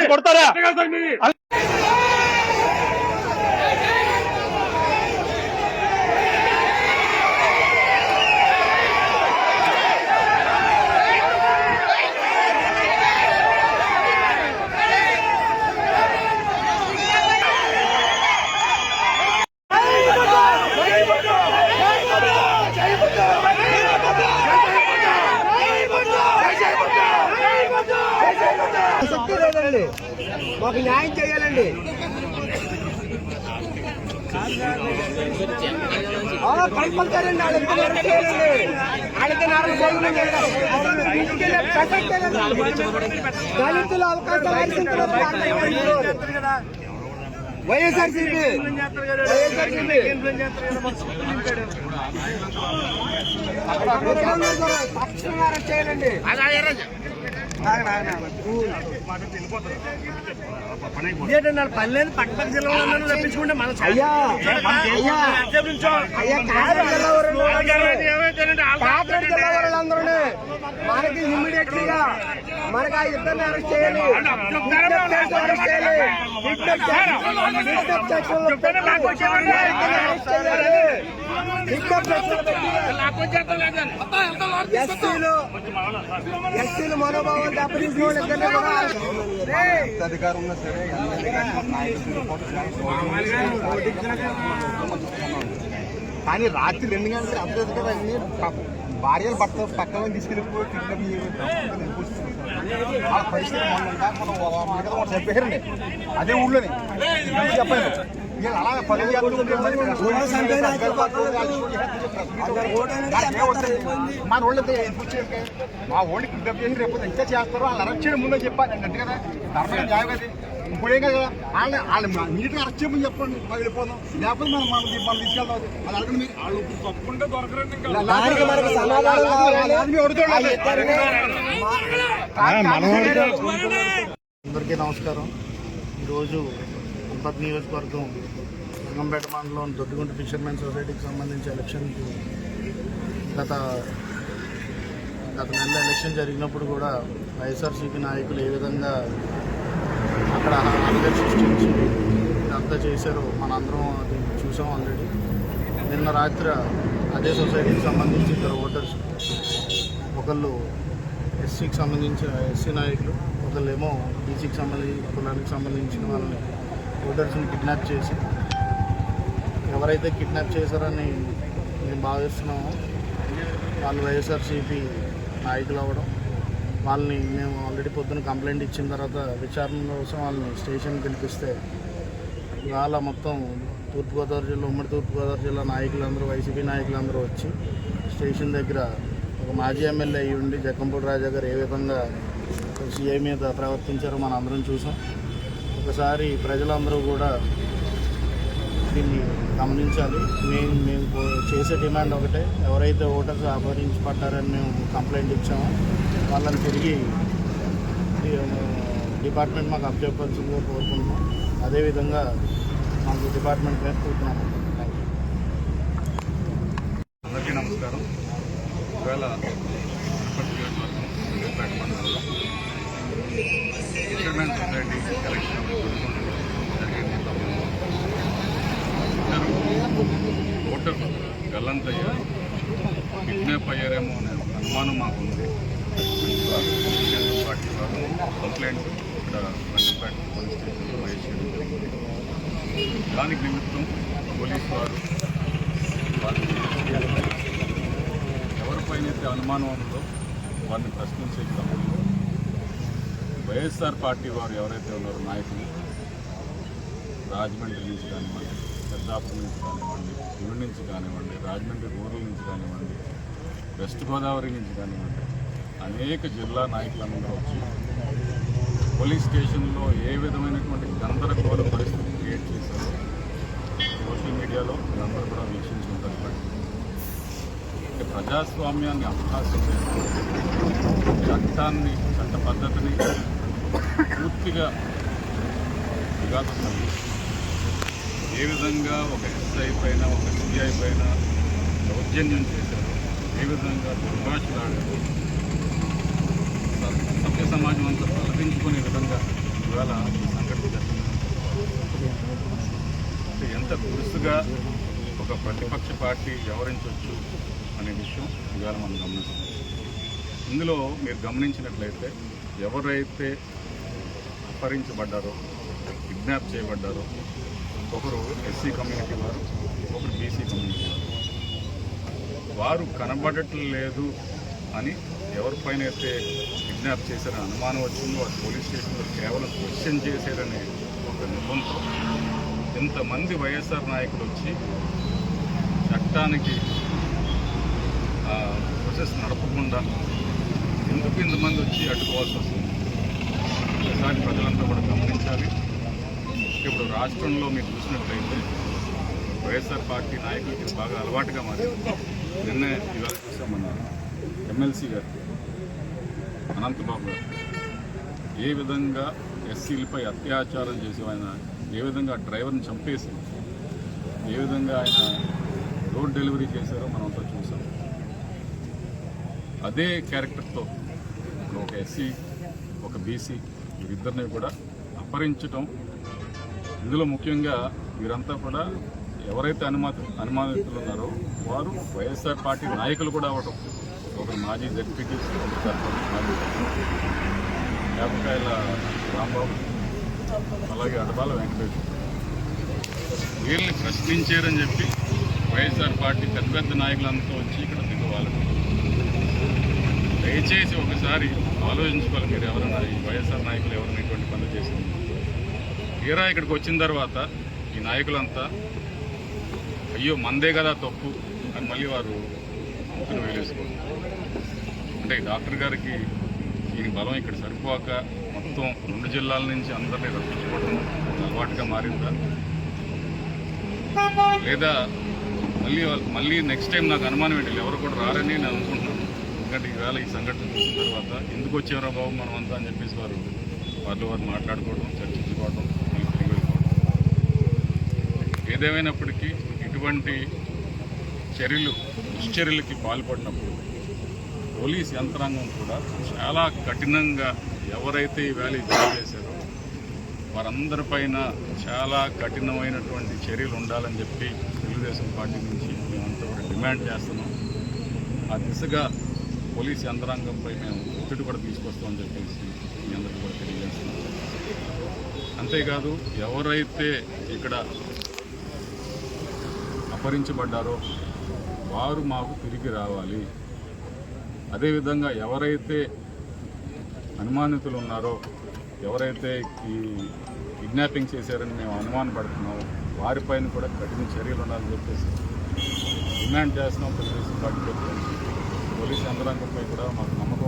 కొడతారా మాకు న్యాయం చేయాలండి. కంపల్సరీ దళితుల అవకాశాలు వైఎస్ఆర్సీపీ తక్షణం అరెస్ట్ చేయాలండి. పల్లెలు పక్కపక్క జిల్లాలో తప్పించుకుంటే మన జిల్లావాళ్ళందరూ మనకి ఇమ్మీడియట్ గా మనకి ఆ ఇద్దరిని అరెస్ట్ చేయాలి. ఎస్సీలు మనోభావాలు దెబ్బతీసిన అధికారం ఉన్నా సరే కానీ రాత్రి 2 గంటలకు అభ్యర్థిగా అన్ని భార్యలు భర్త పక్కన తీసుకెళ్ళిపోయి వాళ్ళ పరిస్థితి మనం చెప్పారండి అదే ఊళ్ళోని చెప్పండి. అలా పనులు మా వాళ్ళు మా ఓడికి కిడ్నాప్ చేసి రేపు ఇంకా చేస్తారు. వాళ్ళు అరెస్ట్ చేయడం ముందే చెప్పాలి అంటే కదా ధర్మం న్యాయం కదా. ఇప్పుడేం కదా వాళ్ళు నీట్గా అరెస్ట్ చేయమని చెప్పండి, మాకు వెళ్ళిపోదాం. లేకపోతే మనం తీసుకెళ్తాం. అది అడగండి మీరు వాళ్ళు తప్పకుండా దొరకరండి. అందరికీ నమస్కారం. ఈరోజు తిరుపతి నియోజకవర్గం రంగంపేట మండలం దొడ్డిగుంట ఫిషర్మెన్ సొసైటీకి సంబంధించి ఎలక్షన్కి గత నెల ఎలక్షన్ జరిగినప్పుడు కూడా వైఎస్ఆర్సీపీ నాయకులు ఏ విధంగా అక్కడ అలజడి సృష్టించి అంతా చేశారో మనందరం అది చూసాం ఆల్రెడీ. నిన్న రాత్రి అదే సొసైటీకి సంబంధించి 2 ఓటర్స్, ఒకళ్ళు ఎస్సీకి సంబంధించిన ఎస్సీ నాయకులు, ఒకళ్ళేమో బీసీకి కులానికి సంబంధించిన వాళ్ళని ఓటర్స్ని కిడ్నాప్ చేసి, ఎవరైతే కిడ్నాప్ చేశారని మేము భావిస్తున్నామో వాళ్ళు వైఎస్ఆర్సీపీ నాయకులు అవ్వడం, వాళ్ళని మేము ఆల్రెడీ పొద్దున కంప్లైంట్ ఇచ్చిన తర్వాత విచారణ కోసం వాళ్ళని స్టేషన్కి పిలిపిస్తే ఇవాళ మొత్తం తూర్పుగోదావరి జిల్లా, ఉమ్మడి తూర్పుగోదావరి జిల్లా నాయకులందరూ, వైసీపీ నాయకులందరూ వచ్చి స్టేషన్ దగ్గర ఒక మాజీ ఎమ్మెల్యే అయ్యి ఉండి జక్కంపూడి రాజా గారు ఏ విధంగా సీఐ మీద ప్రవర్తించారో మనం అందరం చూసాం. ఒకసారి ప్రజలందరూ కూడా దీన్ని గమనించాలి. మేము చేసే డిమాండ్ ఒకటే, ఎవరైతే ఓటర్స్ అపహరించి పడ్డారని మేము కంప్లైంట్ ఇచ్చామో వాళ్ళని తిరిగి డిపార్ట్మెంట్ మాకు అప్పచెప్పాల్సిందిగా కోరుకుంటున్నాం. అదేవిధంగా మాకు డిపార్ట్మెంట్ మీద కోరుతున్నాము. అందరికీ నమస్కారం. ఈవేళ ఫిషర్మెన్ సొసైటీ ఎలక్షన్ జరిగింది. ఓటర్ గల్లంతయ్య కిడ్నాప్ అయ్యారేమో అనే అనుమానం మాకు ఉంది. పార్టీ వారు కంప్లైంట్ ఇక్కడ రంగంపేట పోలీస్ స్టేషన్లో రైజ్ చేయడం జరిగింది. దానికి నిమిత్తం పోలీసు వారు ఎవరిపైనైతే అనుమానం ఉందో వారిని ప్రశ్నించే క్రమంలో వైఎస్ఆర్ పార్టీ వారు ఎవరైతే ఉన్నారో నాయకులు రాజమండ్రి నుంచి కానివ్వండి, పెద్దాపురం నుంచి కానివ్వండి, ఊరి నుంచి కానివ్వండి, రాజమండ్రి రూరల్ నుంచి కానివ్వండి, వెస్ట్ గోదావరి నుంచి కానివ్వండి, అనేక జిల్లా నాయకులందరూ వచ్చి పోలీస్ స్టేషన్లో ఏ విధమైనటువంటి గందరగోళ పరిస్థితి క్రియేట్ చేశారో సోషల్ మీడియాలో అందరూ కూడా వీక్షించి ఉంటారు. ప్రజాస్వామ్యాన్ని అభ్యాసం చేస్తూ చట్టాన్ని, చట్ట పద్ధతిని పూర్తిగా విఘాతం కలిగిస్తుంది. ఏ విధంగా ఒక ఎస్ఐ పైన, ఒక సిఐ పైన దౌర్జన్యం చేశారు, ఏ విధంగా దుర్భాషలాడారు, సభ్య సమాజం అంతా తలదించుకునే విధంగా ఇవాళ ఈ సంఘటన జరిగింది. ఎంత దురుసుగా ఒక ప్రతిపక్ష పార్టీ వ్యవహరించవచ్చు అనే విషయం ఇవాళ మనం గమనిస్తాం. ఇందులో మీరు గమనించినట్లయితే ఎవరైతే అపహరించబడ్డారో, కిడ్నాప్ చేయబడ్డారో, ఒకరు ఎస్సీ కమ్యూనిటీ వారు, ఒకరు బీసీ కమ్యూనిటీ వారు కనబడట్లేదు అని ఎవరిపైన అయితే కిడ్నాప్ చేశారని అనుమానం వచ్చిందో వారు పోలీస్ స్టేషన్లో కేవలం క్వశ్చన్ చేశారనే ఒక నిబంధనతో ఇంతమంది వైఎస్ఆర్ నాయకులు వచ్చి చట్టానికి ప్రాసెస్ నడపకుండా ఎందుకు ఇంతమంది వచ్చి అడ్డుకోవాల్సి వస్తుంది? ఒకసారి ప్రజలంతా కూడా గమనించాలి. ఇప్పుడు రాష్ట్రంలో మీరు చూసినట్లయితే వైఎస్ఆర్ పార్టీ నాయకులకి బాగా అలవాటుగా మారింది. నిన్నే ఇవాళ చూసాం మన ఎమ్మెల్సీ గారు అనంతబాబు గారు ఏ విధంగా ఎస్సీలపై అత్యాచారం చేసి ఆయన ఏ విధంగా డ్రైవర్ని చంపేసి ఏ విధంగా ఆయన రోడ్ డెలివరీ చేశారో మనంతా చూసాం. అదే క్యారెక్టర్తో ఒక ఎస్సీ, ఒక బీసీ వీరిద్దరిని కూడా అపహరించటం, ఇందులో ముఖ్యంగా వీరంతా కూడా ఎవరైతే అనుమానితులు ఉన్నారో వారు వైఎస్ఆర్ పార్టీ నాయకులు కూడా అవడం. ఒక మాజీ జడ్పీటీ, మాజీ యాపకాయల రాంబాబు, అలాగే అడబాల వెంకటేశ్వర వీళ్ళని ప్రశ్నించారని చెప్పి వైఎస్ఆర్ పార్టీ పెద్ద పెద్ద నాయకులంతా వచ్చి ఇక్కడ దిగువాలి. దయచేసి ఒకసారి ఆలోచించుకోవాలి. మీరు ఎవరైనా ఈ వైఎస్ఆర్ నాయకులు ఎవరైనా ఇటువంటి పనులు చేసింది తీరా ఇక్కడికి వచ్చిన తర్వాత ఈ నాయకులంతా అయ్యో మందే కదా తప్పు అని మళ్ళీ వారు ముక్కును వేలేసుకోండి. అంటే డాక్టర్ గారికి ఈయన బలం ఇక్కడ సరిపోక మొత్తం 2 జిల్లాల నుంచి అందరినీ రప్పించుకోవడం అలవాటుగా మారిందా, లేదా మళ్ళీ నెక్స్ట్ టైం నాకు అనుమానం ఏంటి ఎవరు కూడా రారని నేను అనుకుంటున్నాను. ఎందుకంటే ఈవేళ ఈ సంఘటన చూసిన తర్వాత ఎందుకు వచ్చారో బాబు మనం అంతా అని చెప్పేసి వారు మాట్లాడుకోవడం, చర్చించుకోవడం, మళ్ళీ తిరిగి వెళ్ళిపోవడం. ఏదేమైనప్పటికీ ఇటువంటి దుశ్చర్యలకి పాల్పడినప్పుడు పోలీస్ యంత్రాంగం కూడా చాలా కఠినంగా ఎవరైతే ఈ వ్యాలీ జారీ చేశారో వారందరిపైన చాలా కఠినమైనటువంటి చర్యలు ఉండాలని చెప్పి తెలుగుదేశం పార్టీ నుంచి మేమంతా కూడా డిమాండ్ చేస్తున్నాం. ఆ దిశగా పోలీస్ యంత్రాంగంపై మేము ఒత్తిడి కూడా తీసుకొస్తామని చెప్పేసి మీ అందరికీ కూడా తెలియజేస్తున్నాం. అంతేకాదు ఎవరైతే ఇక్కడ అపహరించబడ్డారో వారు మాకు తిరిగి రావాలి. అదేవిధంగా ఎవరైతే అనుమానితులు ఉన్నారో, ఎవరైతే ఈ కిడ్నాపింగ్ చేశారని మేము అనుమానపడుతున్నామో వారిపైన కూడా కఠిన చర్యలు ఉండాలని చెప్పేసి డిమాండ్ చేస్తున్నాం. తెలుగుదేశం పార్టీ పోలీస్ యంత్రాంగంపై కూడా మాకు నమ్మకం